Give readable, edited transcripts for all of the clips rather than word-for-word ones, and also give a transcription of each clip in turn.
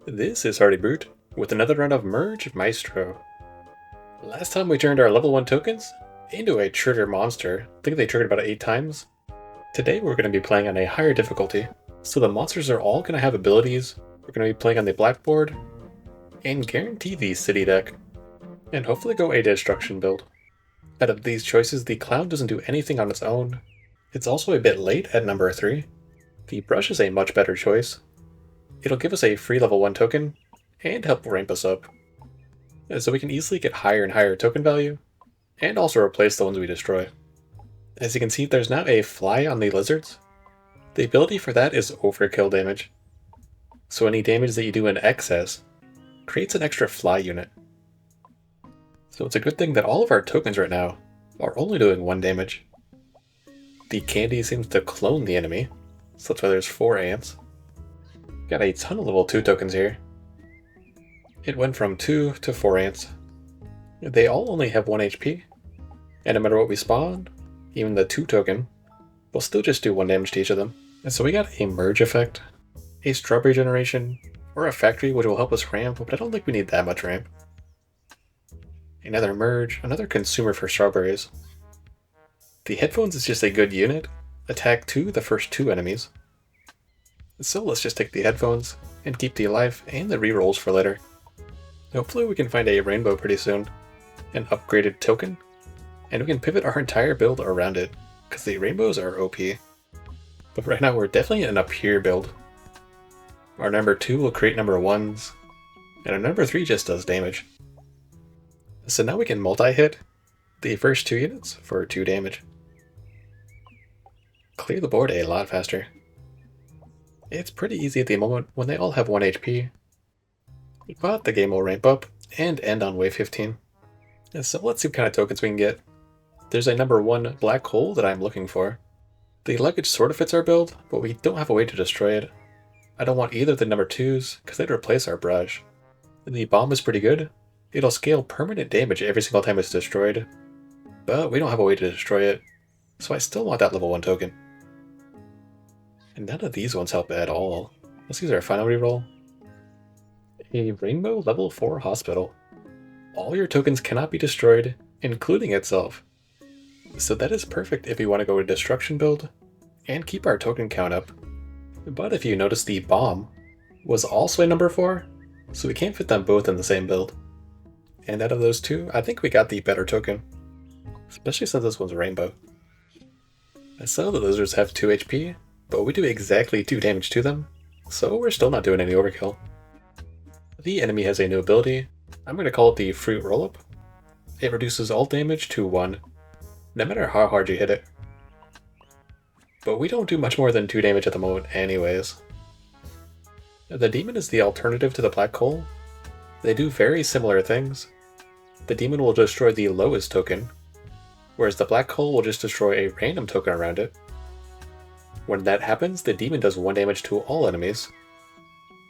This is Hardy Brute with another round of Merge Maestro. Last time we turned our level 1 tokens into a trigger monster. I think they triggered about 8 times. Today we're going to be playing on a higher difficulty, so the monsters are all going to have abilities. We're going to be playing on the blackboard, and guarantee the city deck, and hopefully go a destruction build. Out of these choices, the clown doesn't do anything on its own. It's also a bit late at number 3. The brush is a much better choice. It'll give us a free level 1 token, and help ramp us up. So we can easily get higher and higher token value, and also replace the ones we destroy. As you can see, there's now a fly on the lizards. The ability for that is overkill damage. So any damage that you do in excess creates an extra fly unit. So it's a good thing that all of our tokens right now are only doing 1 damage. The candy seems to clone the enemy, so that's why there's 4 ants. Got a ton of level 2 tokens here. It went from 2 to 4 ants. They all only have 1 HP, and no matter what we spawn, even the 2 token will still just do 1 damage to each of them. And so we got a merge effect, a strawberry generation, or a factory which will help us ramp, but I don't think we need that much ramp. Another merge, another consumer for strawberries. The headphones is just a good unit. Attack 2 the first 2 enemies. So let's just take the headphones and keep the life and the rerolls for later. Hopefully we can find a rainbow pretty soon, an upgraded token, and we can pivot our entire build around it, because the rainbows are OP. But right now we're definitely in an up here build. Our number 2 will create number 1s, and our number 3 just does damage. So now we can multi-hit the first 2 units for 2 damage. Clear the board a lot faster. It's pretty easy at the moment when they all have 1 HP. But the game will ramp up and end on wave 15. So let's see what kind of tokens we can get. There's a number 1 black hole that I'm looking for. The luggage sort of fits our build, but we don't have a way to destroy it. I don't want either of the number 2s, because they'd replace our brush. The bomb is pretty good. It'll scale permanent damage every single time it's destroyed. But we don't have a way to destroy it, so I still want that level 1 token. And none of these ones help at all. Let's use our final reroll. A Rainbow level 4 hospital. All your tokens cannot be destroyed, including itself. So that is perfect if you want to go a destruction build and keep our token count up. But if you notice, the bomb was also a number 4, so we can't fit them both in the same build. And out of those 2, I think we got the better token, especially since this one's rainbow. So the lizards have 2 HP, but we do exactly 2 damage to them, so we're still not doing any overkill. The enemy has a new ability. I'm going to call it the Fruit Roll-Up. It reduces all damage to 1, no matter how hard you hit it. But we don't do much more than 2 damage at the moment anyways. The demon is the alternative to the black hole. They do very similar things. The demon will destroy the lowest token, whereas the black hole will just destroy a random token around it. When that happens, the demon does 1 damage to all enemies,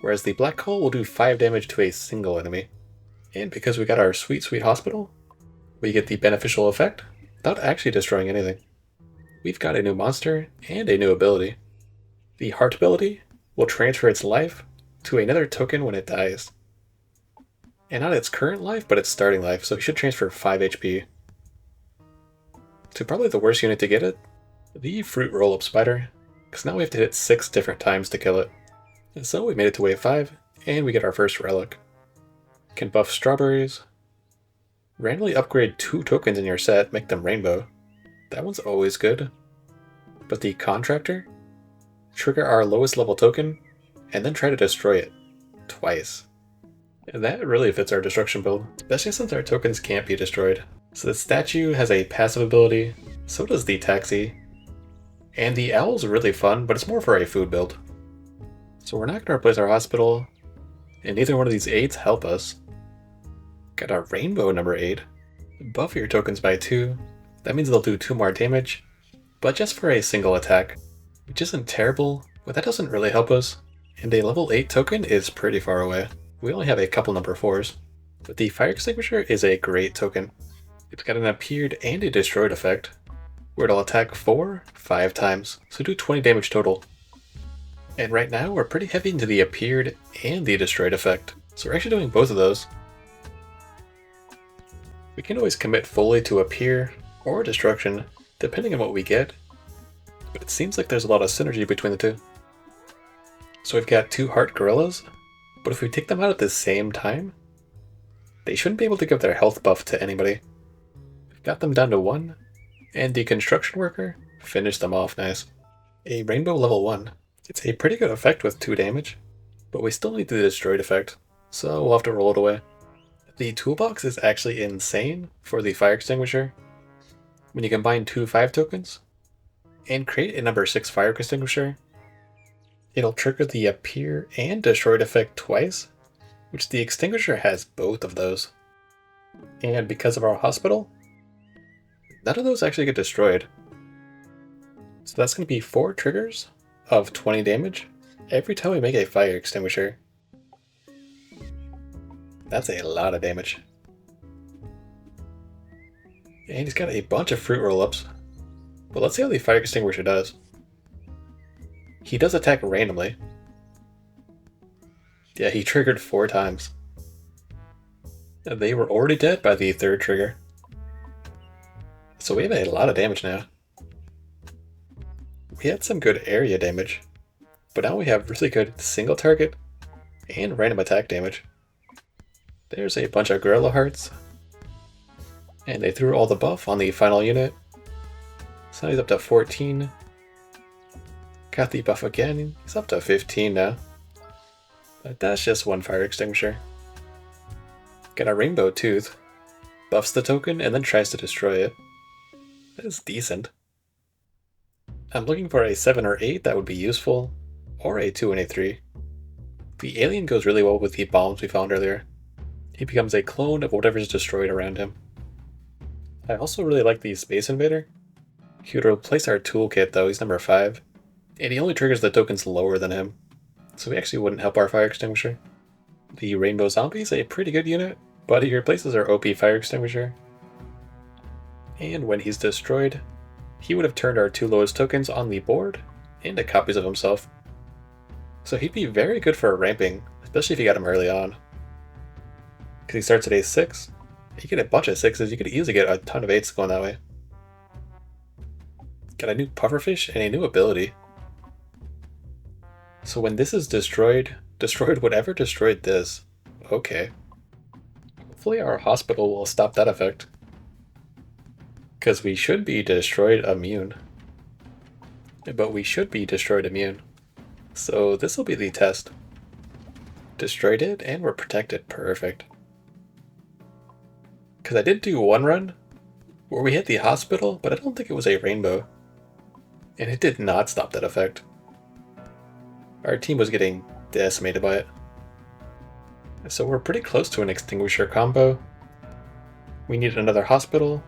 whereas the black hole will do 5 damage to a single enemy. And because we got our sweet hospital, we get the beneficial effect without actually destroying anything. We've got a new monster and a new ability. The heart ability will transfer its life to another token when it dies. And not its current life, but its starting life, so it should transfer 5 HP. To probably the worst unit to get it, the Fruit Roll-Up Spider, because now we have to hit 6 different times to kill it. And so we made it to wave 5, and we get our first relic. Can buff strawberries. Randomly upgrade 2 tokens in your set, make them rainbow. That one's always good. But the contractor? Trigger our lowest level token, and then try to destroy it. Twice. And that really fits our destruction build, especially since our tokens can't be destroyed. So the statue has a passive ability, so does the taxi. And the owl's really fun, but it's more for a food build. So we're not going to replace our hospital, and neither one of these 8s help us. Got our rainbow number 8. Buff your tokens by 2. That means they'll do 2 more damage, but just for a single attack, which isn't terrible, but that doesn't really help us. And a level 8 token is pretty far away. We only have a couple number 4s. But the fire extinguisher is a great token. It's got an appeared and a destroyed effect, where it'll attack 5 times, so do 20 damage total. And right now we're pretty heavy into the appeared and the destroyed effect, so we're actually doing both of those. We can always commit fully to appear or destruction, depending on what we get, but it seems like there's a lot of synergy between the two. So we've got two heart gorillas, but if we take them out at the same time, they shouldn't be able to give their health buff to anybody. We've got them down to 1, and the construction worker finished them off nice. A rainbow level 1. It's a pretty good effect with 2 damage, but we still need the destroyed effect, so we'll have to roll it away. The toolbox is actually insane for the fire extinguisher. When you combine 2 5 tokens and create a number 6 fire extinguisher, it'll trigger the appear and destroyed effect twice, which the extinguisher has both of those. And because of our hospital, none of those actually get destroyed. So that's going to be 4 triggers of 20 damage every time we make a fire extinguisher. That's a lot of damage. And he's got a bunch of fruit roll-ups. But let's see how the fire extinguisher does. He does attack randomly. Yeah, he triggered 4 times. They were already dead by the 3rd trigger. So we have a lot of damage now. We had some good area damage, but now we have really good single target and random attack damage. There's a bunch of gorilla hearts. And they threw all the buff on the final unit. So now he's up to 14. Got the buff again, he's up to 15 now. But that's just 1 fire extinguisher. Got a rainbow tooth. Buffs the token and then tries to destroy it. That is decent. I'm looking for a 7 or 8 that would be useful, or a 2 and a 3. The alien goes really well with the bombs we found earlier. He becomes a clone of whatever's destroyed around him. I also really like the Space Invader. He would replace our toolkit though, he's number 5. And he only triggers the tokens lower than him, so he actually wouldn't help our fire extinguisher. The Rainbow Zombie is a pretty good unit, but he replaces our OP fire extinguisher. And when he's destroyed, he would have turned our 2 lowest tokens on the board into copies of himself. So he'd be very good for ramping, especially if you got him early on. Because he starts at a 6, you get a bunch of 6s, you could easily get a ton of 8s going that way. Got a new pufferfish and a new ability. So when this is destroyed whatever destroyed this. Okay. Hopefully our hospital will stop that effect. Because we should be destroyed immune. But we should be destroyed immune. So this will be the test. Destroyed it and we're protected. Perfect. Because I did do one run where we hit the hospital, but I don't think it was a rainbow. And it did not stop that effect. Our team was getting decimated by it. So we're pretty close to an extinguisher combo. We need another hospital.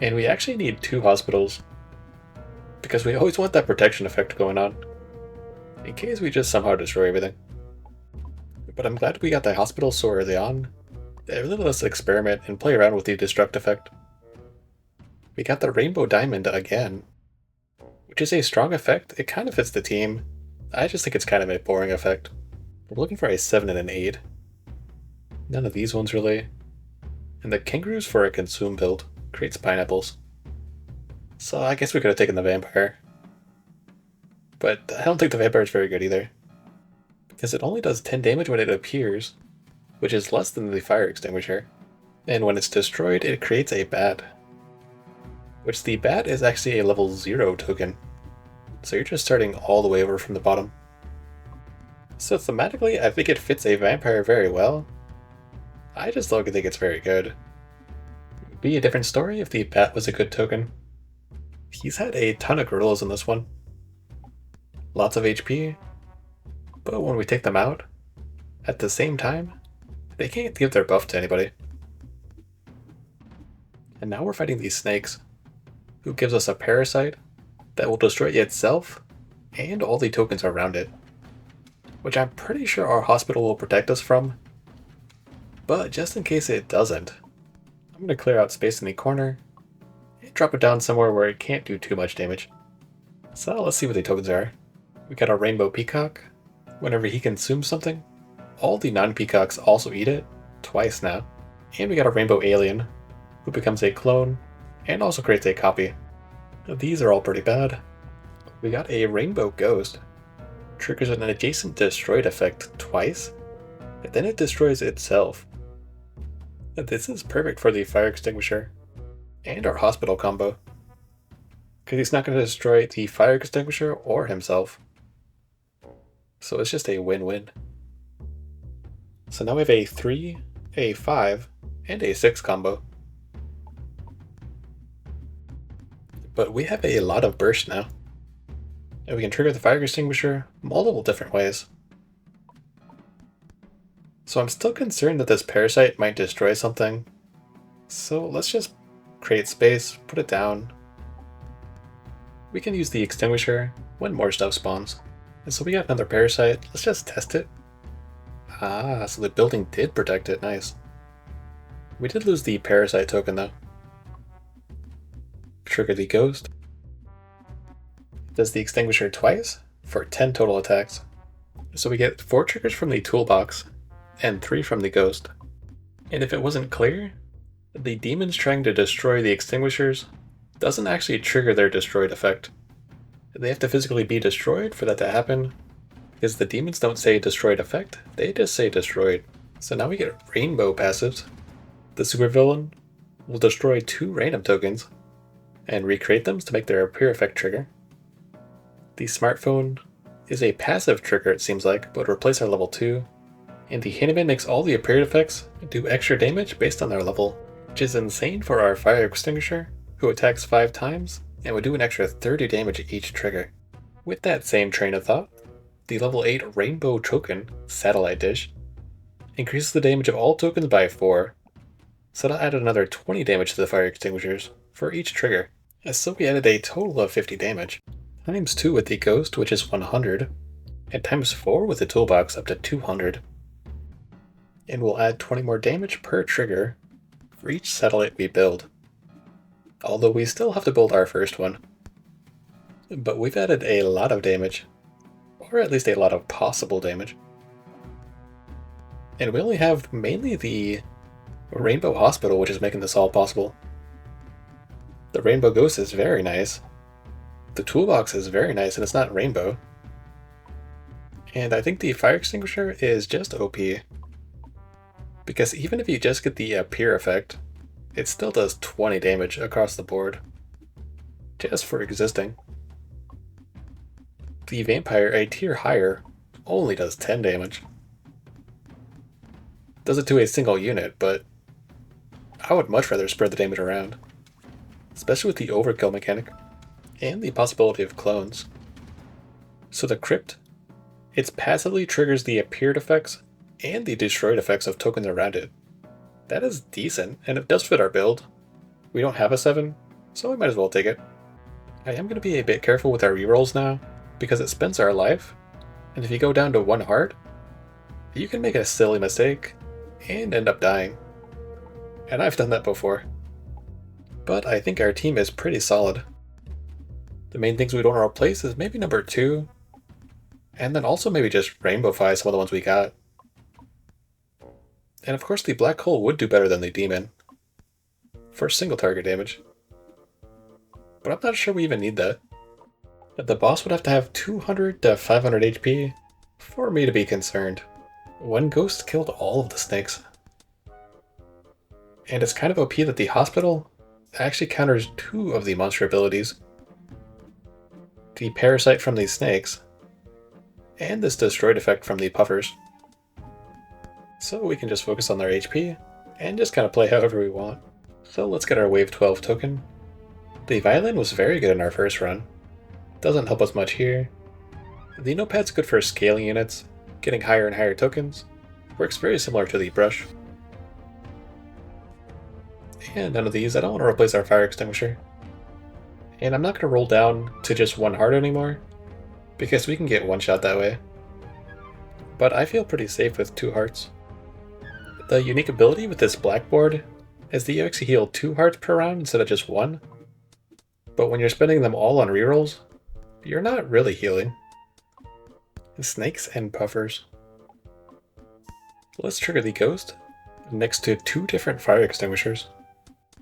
And we actually need 2 hospitals. Because we always want that protection effect going on. In case we just somehow destroy everything. But I'm glad we got the hospital so early on. It really lets us experiment and play around with the destruct effect. We got the Rainbow Diamond again. Which is a strong effect. It kind of fits the team. I just think it's kind of a boring effect. We're looking for a 7 and an 8. None of these ones really. And the kangaroos for a consume build. Creates pineapples. So I guess we could have taken the vampire. But I don't think the vampire is very good either. Because it only does 10 damage when it appears, which is less than the fire extinguisher. And when it's destroyed, it creates a bat. Which the bat is actually a level 0 token. So you're just starting all the way over from the bottom. So thematically, I think it fits a vampire very well. I just don't think it's very good. It would be a different story if the bat was a good token. He's had a ton of gorillas in this one. Lots of HP. But when we take them out, at the same time, they can't give their buff to anybody. And now we're fighting these snakes, who gives us a parasite that will destroy itself and all the tokens around it. Which I'm pretty sure our hospital will protect us from. But just in case it doesn't, I'm going to clear out space in the corner and drop it down somewhere where it can't do too much damage. So let's see what the tokens are. We got a rainbow peacock. Whenever he consumes something, all the non-peacocks also eat it, twice now. And we got a rainbow alien, who becomes a clone, and also creates a copy. These are all pretty bad. We got a rainbow ghost, triggers an adjacent destroyed effect twice, and then it destroys itself. This is perfect for the fire extinguisher, and our hospital combo, because he's not going to destroy the fire extinguisher or himself. So it's just a win-win. So now we have a 3, a 5, and a 6 combo. But we have a lot of burst now. And we can trigger the fire extinguisher multiple different ways. So I'm still concerned that this parasite might destroy something. So let's just create space, put it down. We can use the extinguisher when more stuff spawns. And so we got another parasite. Let's just test it. Ah, so the building did protect it. Nice. We did lose the parasite token though. Trigger the ghost. Does the extinguisher twice for 10 total attacks. So we get 4 triggers from the toolbox and 3 from the ghost. And if it wasn't clear, the demons trying to destroy the extinguishers doesn't actually trigger their destroyed effect. They have to physically be destroyed for that to happen, because the demons don't say destroyed effect, they just say destroyed. So now we get rainbow passives. The supervillain will destroy 2 random tokens and recreate them to make their appear effect trigger. The smartphone is a passive trigger, it seems like, but replace our level 2. And the handyman makes all the appeared effects do extra damage based on their level, which is insane for our fire extinguisher, who attacks 5 times and would do an extra 30 damage each trigger. With that same train of thought, the level 8 rainbow token, satellite dish, increases the damage of all tokens by 4, so that'll add another 20 damage to the fire extinguishers for each trigger. So we added a total of 50 damage, times 2 with the ghost, which is 100, and times 4 with the toolbox up to 200. And we'll add 20 more damage per trigger for each satellite we build. Although we still have to build our first one. But we've added a lot of damage, or at least a lot of possible damage. And we only have mainly the Rainbow Hospital, which is making this all possible. The Rainbow Ghost is very nice. The toolbox is very nice, and it's not rainbow. And I think the fire extinguisher is just OP. Because even if you just get the appear effect, it still does 20 damage across the board. Just for existing. The vampire, a tier higher, only does 10 damage. Does it to a single unit, but I would much rather spread the damage around. Especially with the overkill mechanic, and the possibility of clones. So the crypt, it passively triggers the appeared effects and the destroyed effects of tokens around it. That is decent, and it does fit our build. We don't have a 7, so we might as well take it. I am going to be a bit careful with our rerolls now, because it spends our life, and if you go down to 1 heart, you can make a silly mistake and end up dying. And I've done that before. But I think our team is pretty solid. The main things we don't want to replace is maybe number 2, and then also maybe just rainbowify some of the ones we got. And of course the black hole would do better than the demon for single target damage. But I'm not sure we even need that. The boss would have to have 200 to 500 HP for me to be concerned. One ghost killed all of the snakes. And it's kind of OP that the hospital actually counters 2 of the monster abilities. The parasite from these snakes, and this destroyed effect from the puffers. So we can just focus on their HP, and just kind of play however we want. So let's get our wave 12 token. The violin was very good in our first run. Doesn't help us much here. The notepad's good for scaling units, getting higher and higher tokens. Works very similar to the brush. And none of these, I don't want to replace our fire extinguisher. And I'm not going to roll down to just 1 heart anymore, because we can get 1 shot that way. But I feel pretty safe with 2 hearts. The unique ability with this blackboard is that you actually heal 2 hearts per round instead of just 1. But when you're spending them all on rerolls, you're not really healing. snakes and puffers. Let's trigger the ghost next to 2 different fire extinguishers.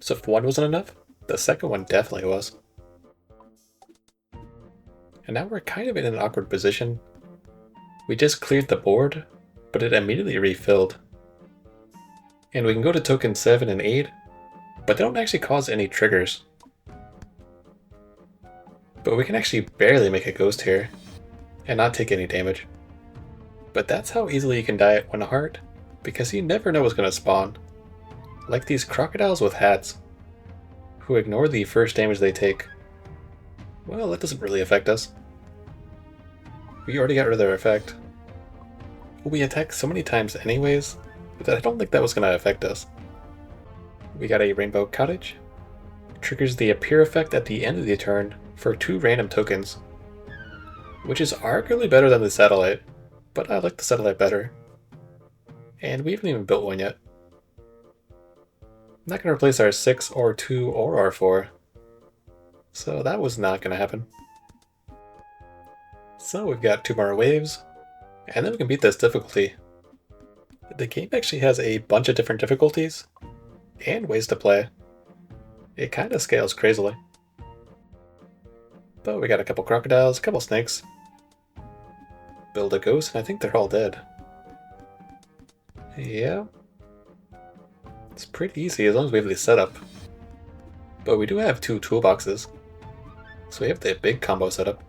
So if one wasn't enough, the second one definitely was. And now we're kind of in an awkward position. We just cleared the board, but it immediately refilled. And we can go to token 7 and 8, but they don't actually cause any triggers. But we can actually barely make a ghost here, and not take any damage. But that's how easily you can die at 1 heart, because you never know what's going to spawn. Like these crocodiles with hats, who ignore the first damage they take. Well, that doesn't really affect us. We already got rid of their effect. We attack so many times anyways, that I don't think that was going to affect us. We got a Rainbow Cottage. Triggers the appear effect at the end of the turn for 2 random tokens. Which is arguably better than the satellite, but I like the satellite better. And we haven't even built one yet. I'm not going to replace our 6 or 2 or our 4. So that was not going to happen. So we've got 2 more waves, and then we can beat this difficulty. The game actually has a bunch of different difficulties, and ways to play. It kind of scales crazily. But we got a couple crocodiles, a couple snakes. Build a ghost, and I think they're all dead. Yeah. It's pretty easy as long as we have the setup. But we do have 2 toolboxes. So we have the big combo setup.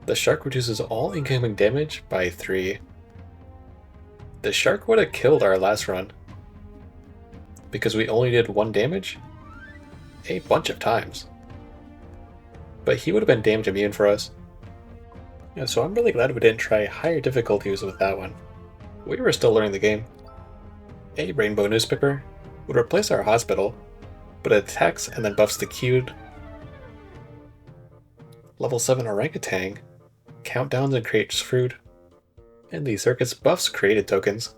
The shark reduces all incoming damage by 3. The shark would have killed our last run, because we only did 1 damage a bunch of times. But he would have been damage immune for us. Yeah, so I'm really glad we didn't try higher difficulties with that one. We were still learning the game. A rainbow newspaper would replace our hospital, but it attacks and then buffs the queued. Level 7 orangutan countdowns and creates fruit. And the circus buffs created tokens.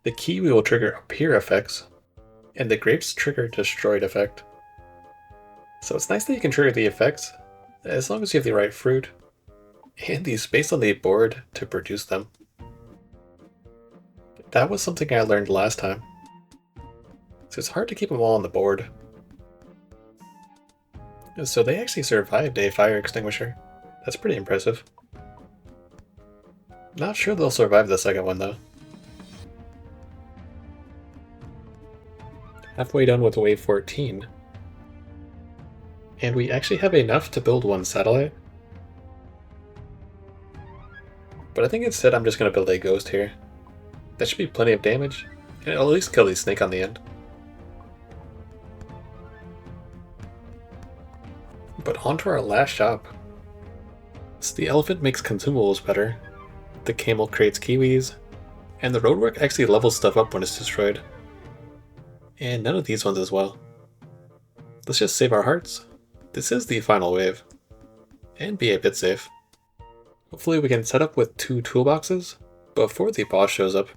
The kiwi will trigger appear effects, and the grapes trigger destroyed effect. So it's nice that you can trigger the effects, as long as you have the right fruit, and the space on the board to produce them. That was something I learned last time. So it's hard to keep them all on the board. So they actually survived a fire extinguisher. That's pretty impressive. Not sure they'll survive the second one though. Halfway done with wave 14. And we actually have enough to build 1 satellite. But I think instead I'm just going to build a ghost here. That should be plenty of damage, and it'll at least kill the snake on the end. But on to our last shop. So the elephant makes consumables better, the camel creates kiwis, and the roadwork actually levels stuff up when it's destroyed. And none of these ones as well. Let's just save our hearts. This is the final wave. And be a bit safe. Hopefully we can set up with 2 toolboxes before the boss shows up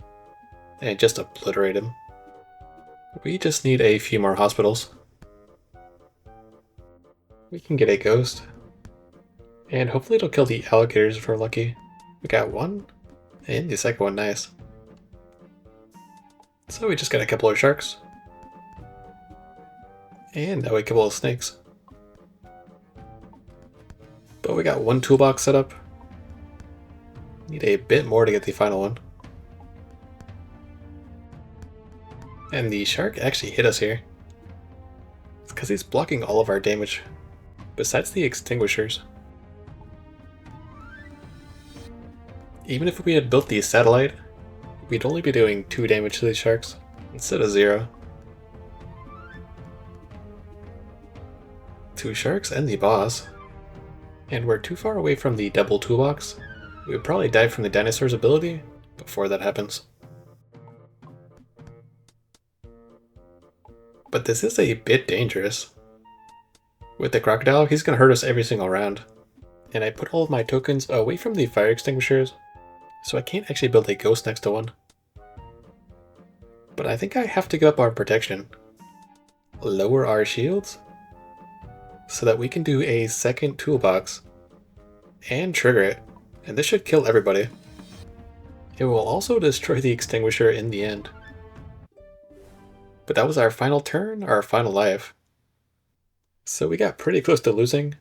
and just obliterate him. We just need a few more hospitals. We can get a ghost. And hopefully it'll kill the alligators if we're lucky. We got 1, and the second one, nice. So we just got a couple of sharks. And now a couple of snakes. But we got 1 toolbox set up. Need a bit more to get the final one. And the shark actually hit us here. It's because he's blocking all of our damage, besides the extinguishers. Even if we had built the satellite, we'd only be doing 2 damage to these sharks, instead of 0. 2 sharks and the boss. And we're too far away from the double toolbox. We would probably die from the dinosaur's ability before that happens. But this is a bit dangerous. With the crocodile, he's going to hurt us every single round. And I put all of my tokens away from the fire extinguishers, so I can't actually build a ghost next to one. But I think I have to give up our protection. Lower our shields, so that we can do a second toolbox and trigger it And this should kill everybody. It will also destroy the Extinguisher in the end. But that was our final turn, our final life. So we got pretty close to losing,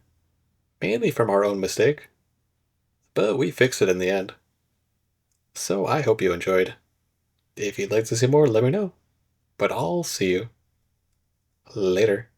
mainly from our own mistake. But we fixed it in the end. So I hope you enjoyed. If you'd like to see more, let me know. But I'll see you later.